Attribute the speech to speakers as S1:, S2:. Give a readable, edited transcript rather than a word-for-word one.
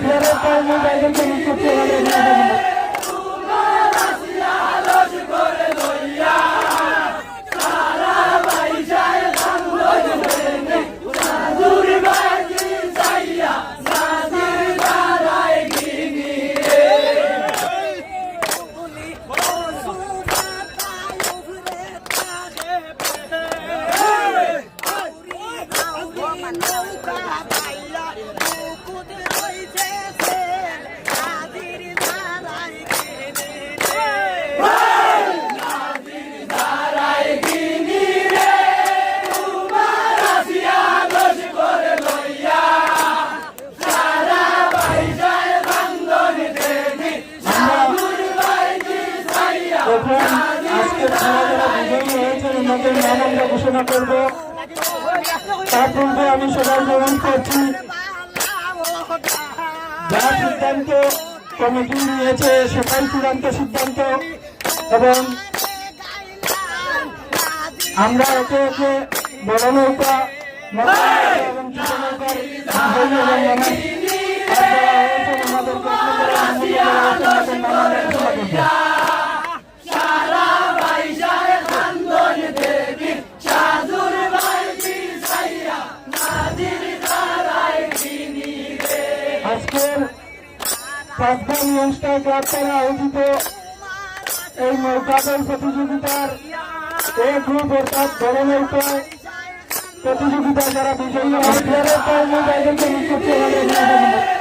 S1: প্লেয়ারের কারণে তাদেরকে করতে হবে। আজকের খেলাধুলা বিজয়ী হয়েছে ওনাদের নাম আমরা ঘোষণা করব। তার পূর্বে আমি সবাই গ্রহণ করছি যা সিদ্ধান্ত কমিটি নিয়েছে সেটাই চূড়ান্ত সিদ্ধান্ত এবং আমরা একে একে বড় নৌকা এবং ছোট নৌকার আজকের পাঁচবার ইয়ংস্টার ক্লাব দ্বারা আয়োজিত এই নৌকাদল প্রতিযোগিতার এ গ্রুপ অর্থাৎ বড় নৌকায় প্রতিযোগিতা যারা বিজয়ী হয় তাদেরকে করতে হবে।